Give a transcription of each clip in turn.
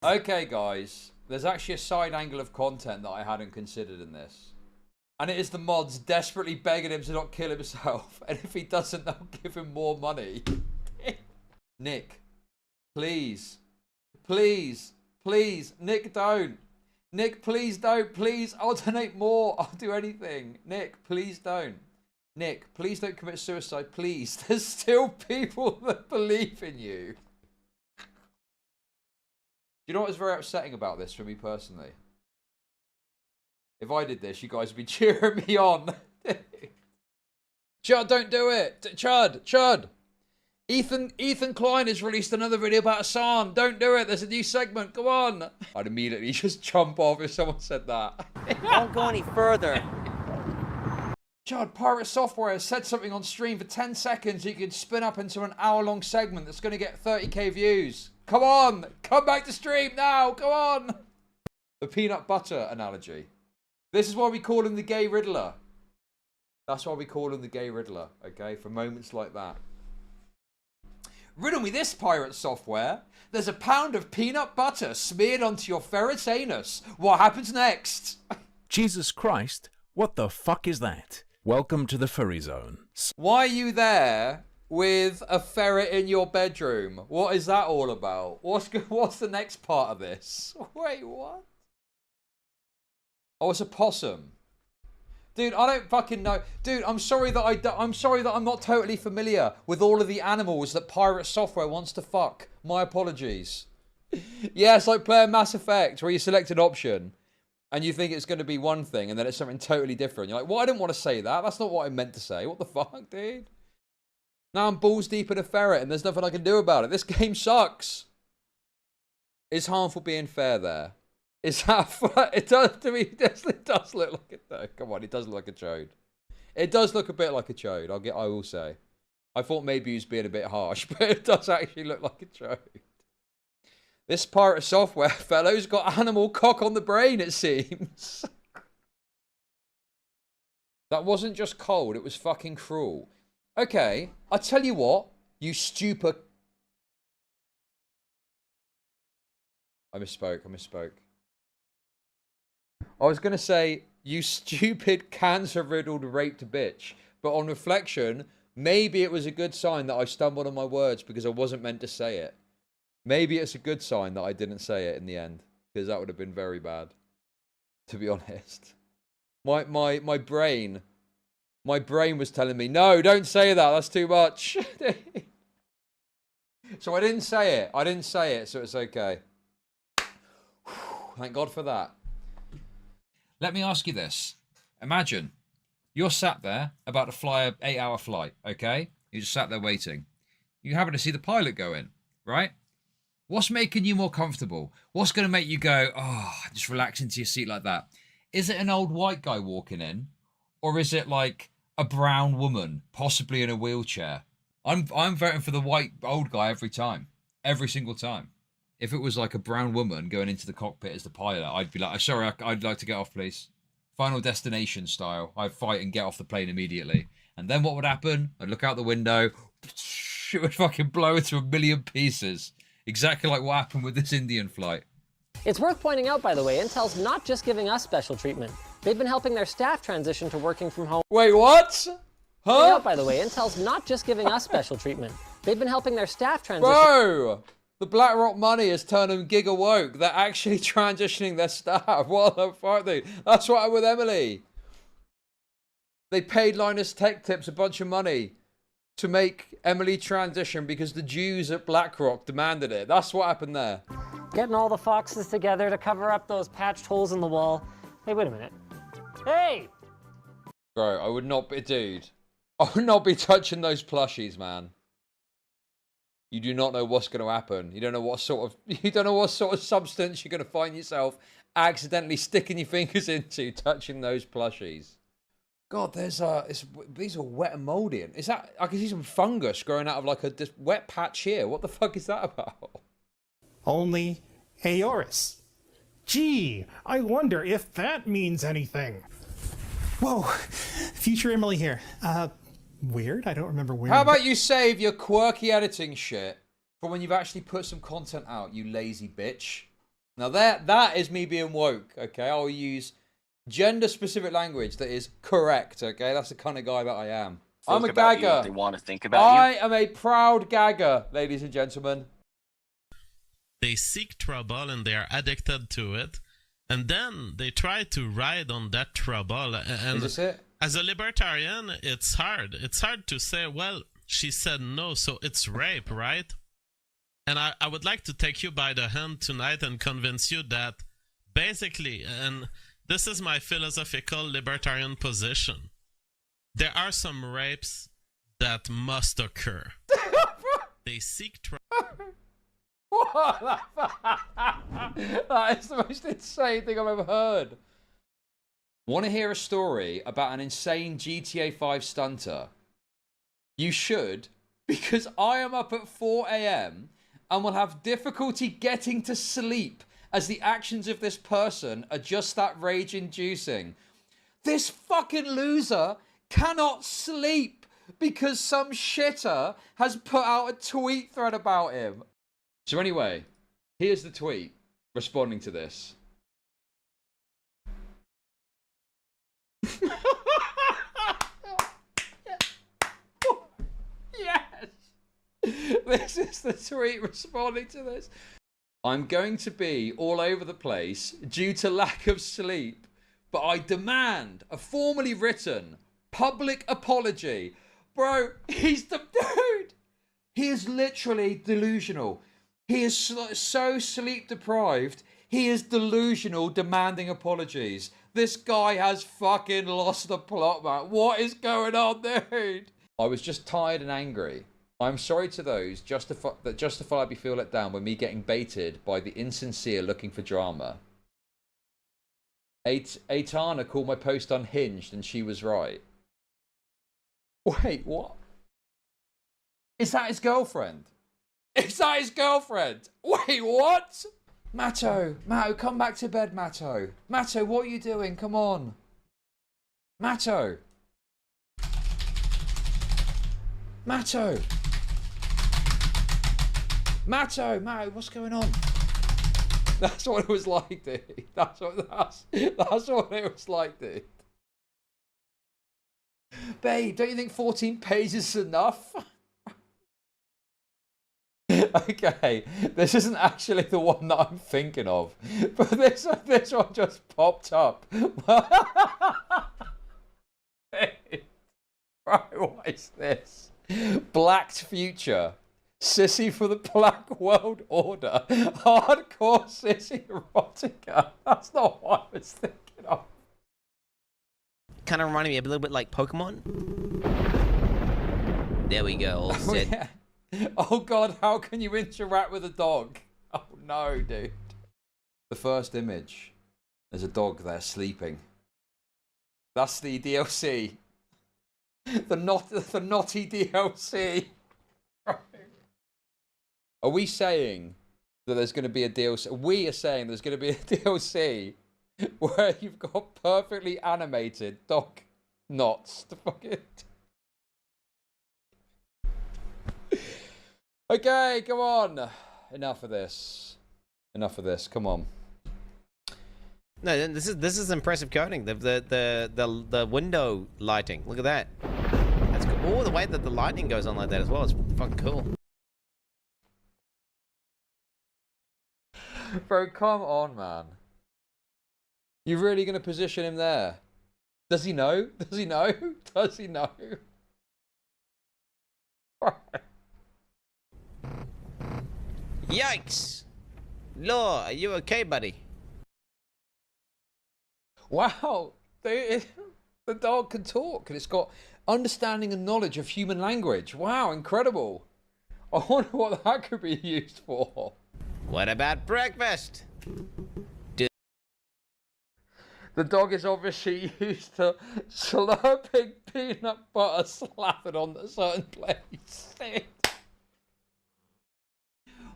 Okay, guys. There's actually a side angle of content that I hadn't considered in this. And it is the mods desperately begging him to not kill himself. And if he doesn't, they'll give him more money. Nick. Please. Please. Please. Nick, don't. Nick, please don't. Please. I'll donate more. I'll do anything. Nick, please don't. Nick, please don't commit suicide. Please. There's still people that believe in you. You know what is very upsetting about this for me personally? If I did this, you guys would be cheering me on. Chud, don't do it. Chud. Ethan Klein has released another video about Hassan. Don't do it. There's a new segment. Go on. I'd immediately just jump off if someone said that. Don't go any further. Chud, Pirate Software has said something on stream for 10 seconds you can spin up into an hour-long segment that's going to get 30k views. Come on. Come back to stream now. Go on. The peanut butter analogy. This is why we call him the gay Riddler. That's why we call him the gay Riddler, okay? For moments like that. Riddle me this, Pirate Software. There's a pound of peanut butter smeared onto your ferret's anus. What happens next? Jesus Christ, what the fuck is that? Welcome to the Furry Zone. Why are you there with a ferret in your bedroom? What is that all about? What's the next part of this? Wait, what? Oh, it's a possum. Dude, I don't fucking know. Dude, I'm sorry that I'm not totally familiar with all of the animals that Pirate Software wants to fuck. My apologies. Yeah, it's like playing Mass Effect where you select an option and you think it's going to be one thing and then it's something totally different. You're like, well, I didn't want to say that. That's not what I meant to say. What the fuck, dude? Now I'm balls deep in a ferret and there's nothing I can do about it. This game sucks. Is Harmful being fair there? Is that it does to me? It does look like it though. Come on, it does look like a chode. It does look a bit like a chode. I will say. I thought maybe he was being a bit harsh, but it does actually look like a chode. This Pirate Software fellow's got animal cock on the brain. It seems. That wasn't just cold. It was fucking cruel. Okay, I tell you what. You stupid. I misspoke. I was going to say, you stupid, cancer-riddled, raped bitch. But on reflection, maybe it was a good sign that I stumbled on my words because I wasn't meant to say it. Maybe it's a good sign that I didn't say it in the end. Because that would have been very bad. To be honest. My brain was telling me, no, don't say that. That's too much. So I didn't say it. So it's okay. Thank God for that. Let me ask you this. Imagine you're sat there about to fly an 8-hour flight, okay? You just sat there waiting. You happen to see the pilot go in, right? What's making you more comfortable? What's going to make you go, oh, just relax into your seat like that? Is it an old white guy walking in? Or is it like a brown woman, possibly in a wheelchair? I'm voting for the white old guy every time. Every single time. If it was like a brown woman going into the cockpit as the pilot, I'd be like, sorry, I'd like to get off, please. Final Destination style. I'd fight and get off the plane immediately. And then what would happen? I'd look out the window. It would fucking blow into a million pieces. Exactly like what happened with this Indian flight. It's worth pointing out, by the way, Intel's not just giving us special treatment. They've been helping their staff transition to working from home. Wait, what? Huh? Out, by the way, Intel's not just giving us special treatment. They've been helping their staff transition. Bro! The BlackRock money has turned them giga woke. They're actually transitioning their staff. What the fuck, dude? That's what happened with Emily. They paid Linus Tech Tips a bunch of money to make Emily transition because the Jews at BlackRock demanded it. That's what happened there. Getting all the foxes together to cover up those patched holes in the wall. Hey, wait a minute. Hey! Bro, I would not be, dude. I would not be touching those plushies, man. You do not know what's going to happen. You don't know what sort of substance you're going to find yourself accidentally sticking your fingers into touching those plushies. God, these are wet and moldy. Is that, I can see some fungus growing out of like a wet patch here. What the fuck is that about? Only Aorus. Gee, I wonder if that means anything. Whoa, future Emily here. Weird, I don't remember where. How about you save your quirky editing shit for when you've actually put some content out, you lazy bitch? Now that is me being woke, okay? I'll use gender-specific language that is correct, okay? That's the kind of guy that I am. I'm a gagger. They want to think about you. I am a proud gagger, ladies and gentlemen. They seek trouble and they are addicted to it. And then they try to ride on that trouble. And Is this it? as a libertarian, it's hard. It's hard to say, well, she said no, so it's rape, right? And I would like to take you by the hand tonight and convince you that basically, and this is my philosophical libertarian position, there are some rapes that must occur. They seek trouble. What? That is the most insane thing I've ever heard. Want to hear a story about an insane GTA 5 stunter? You should, because I am up at 4 AM and will have difficulty getting to sleep as the actions of this person are just that rage-inducing. This fucking loser cannot sleep because some shitter has put out a tweet thread about him. So anyway, here's the tweet responding to this. Yes! This is the tweet responding to this. I'm going to be all over the place due to lack of sleep, but I demand a formally written public apology. Bro, he's the dude. He is literally delusional. He is so sleep deprived. He is delusional, demanding apologies. This guy has fucking lost the plot, man. What is going on, dude? I was just tired and angry. I'm sorry to those that justifiably feel let down with me getting baited by the insincere looking for drama. Aitana called my post unhinged and she was right. Wait, what? Is that his girlfriend? Is that his girlfriend? Wait, what? Matto, come back to bed, Matto. Matto, what are you doing? Come on. Matto. Matto, what's going on? That's what it was like, dude. That's what it was like, dude. Babe, don't you think 14 pages is enough? Okay, this isn't actually the one that I'm thinking of, but this one just popped up. Right, what is this? Blacked future. Sissy for the Black World Order. Hardcore sissy erotica. That's not what I was thinking of. Kind of reminded me a little bit like Pokemon. There we go, all set. Yeah. Oh god, how can you interact with a dog? Oh no, dude. The first image. There's a dog there sleeping. That's the DLC. The naughty DLC. Are we saying that there's going to be a DLC? We are saying there's going to be a DLC where you've got perfectly animated dog knots to fucking... Okay, come on. Enough of this. Come on. No, this is impressive coding. The window lighting. Look at that. That's cool. Oh, the way that the lightning goes on like that as well is fucking cool. Bro, come on, man. You really gonna position him there? Does he know? Does he know? Does he know? Yikes! Law, are you okay, buddy? Wow, the dog can talk and it's got understanding and knowledge of human language. Wow, incredible. I wonder what that could be used for. What about breakfast? The dog is obviously used to slurping peanut butter slathered on a certain place.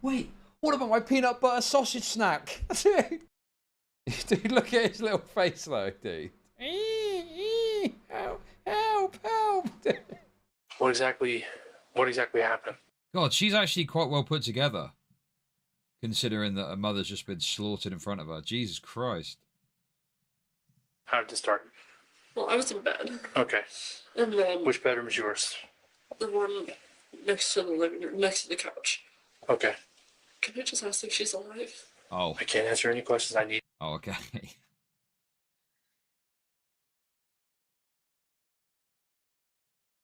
Wait, what about my peanut butter sausage snack? Dude, look at his little face though, dude. Help. What exactly happened? God, she's actually quite well put together. Considering that a mother's just been slaughtered in front of her. Jesus Christ. How did it start? Well, I was in bed. Okay. And then Which bedroom is yours? the one next to the living room, next to the couch. Okay. Can I just ask if she's alive? Oh. I can't answer any questions I need. Oh, okay.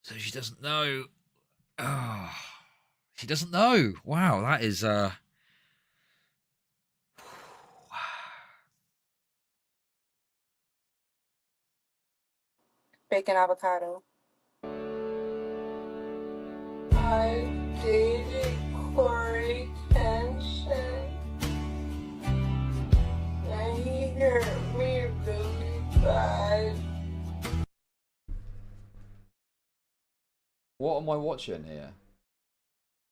So she doesn't know. Oh, she doesn't know. Wow, that is Bacon avocado. I dated CoryxKenshin. And he hurt me really bad. What am I watching here?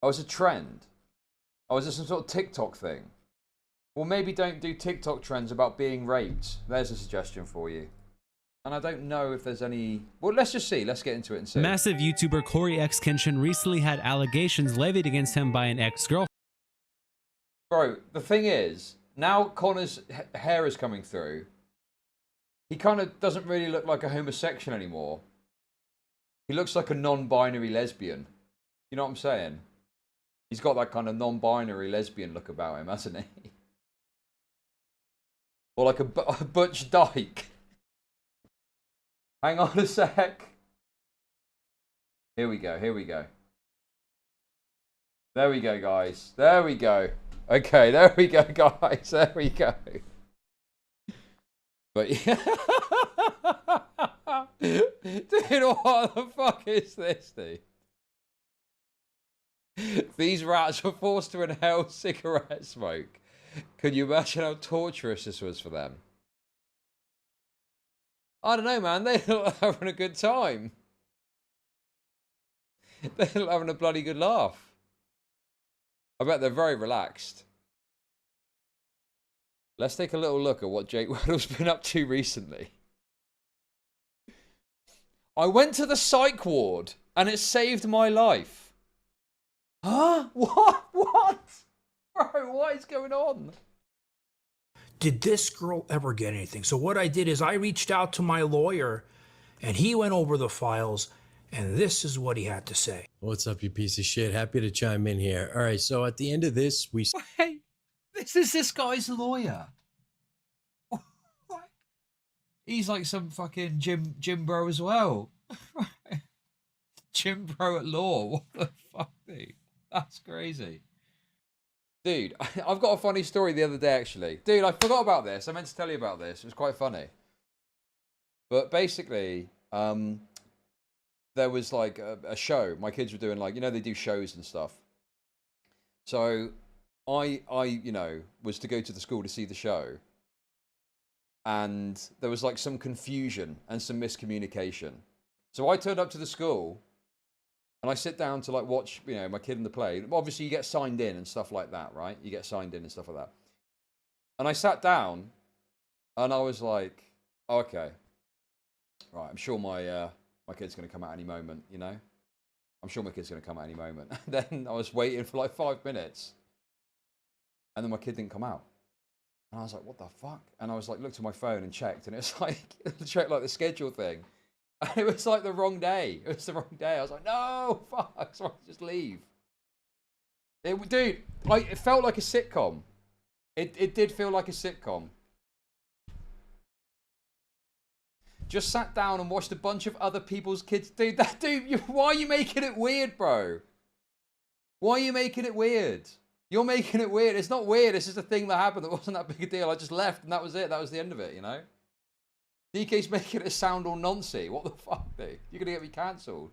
Oh, it's a trend. Oh, is this some sort of TikTok thing? Well, maybe don't do TikTok trends about being raped. There's a suggestion for you. And I don't know if there's any... Well, let's just see. Let's get into it and see. Massive YouTuber CoryxKenshin recently had allegations levied against him by an ex-girlfriend. Bro, the thing is, now Connor's hair is coming through. He kind of doesn't really look like a homosexual anymore. He looks like a non-binary lesbian. You know what I'm saying? He's got that kind of non-binary lesbian look about him, hasn't he? Or like a butch dyke. Hang on a sec. Here we go, here we go. There we go, guys. There we go. Okay, there we go, guys. There we go. But yeah. Dude, what the fuck is this, dude? These rats were forced to inhale cigarette smoke. Could you imagine how torturous this was for them? I don't know, man. They look like having a good time. They look having a bloody good laugh. I bet they're very relaxed. Let's take a little look at what Jake Weddle's been up to recently. I went to the psych ward and it saved my life. Huh? What? What? Bro, what is going on? Did this girl ever get anything? So what I did is I reached out to my lawyer and he went over the files and this is what he had to say. What's up, you piece of shit? Happy to chime in here. All right, so at the end of this, we... Wait, this is this guy's lawyer. What? He's like some fucking Jim bro as well. Jim bro at law. What the fuck, dude? That's crazy. Dude, I've got a funny story the other day, actually. Dude, I forgot about this. I meant to tell you about this. It was quite funny. But basically, there was like a show. My kids were doing like, you know, they do shows and stuff. So I, you know, was to go to the school to see the show. And there was like some confusion and some miscommunication. So I turned up to the school and I sit down to like watch, you know, my kid in the play. Obviously you get signed in and stuff like that, right? You get signed in and stuff like that. And I sat down and I was like, oh, okay. Right, I'm sure my kid's going to come out any moment, you know? I'm sure my kid's going to come out any moment. And then I was waiting for like 5 minutes. And then my kid didn't come out. And I was like, what the fuck? And I was like, looked at my phone and checked. And it's like, checked like the schedule thing. And it was like the wrong day. It was the wrong day. I was like, no, fuck. So I just leave. Dude, like, it felt like a sitcom. It did feel like a sitcom. Just sat down and watched a bunch of other people's kids. Dude, why are you making it weird, bro? Why are you making it weird? You're making it weird. It's not weird. It's just a thing that happened that wasn't that big a deal. I just left and that was it. That was the end of it, you know? DK's making it sound all noncy. What the fuck, dude? You're gonna get me cancelled.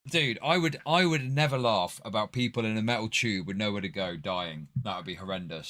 Dude, I would never laugh about people in a metal tube with nowhere to go dying. That would be horrendous.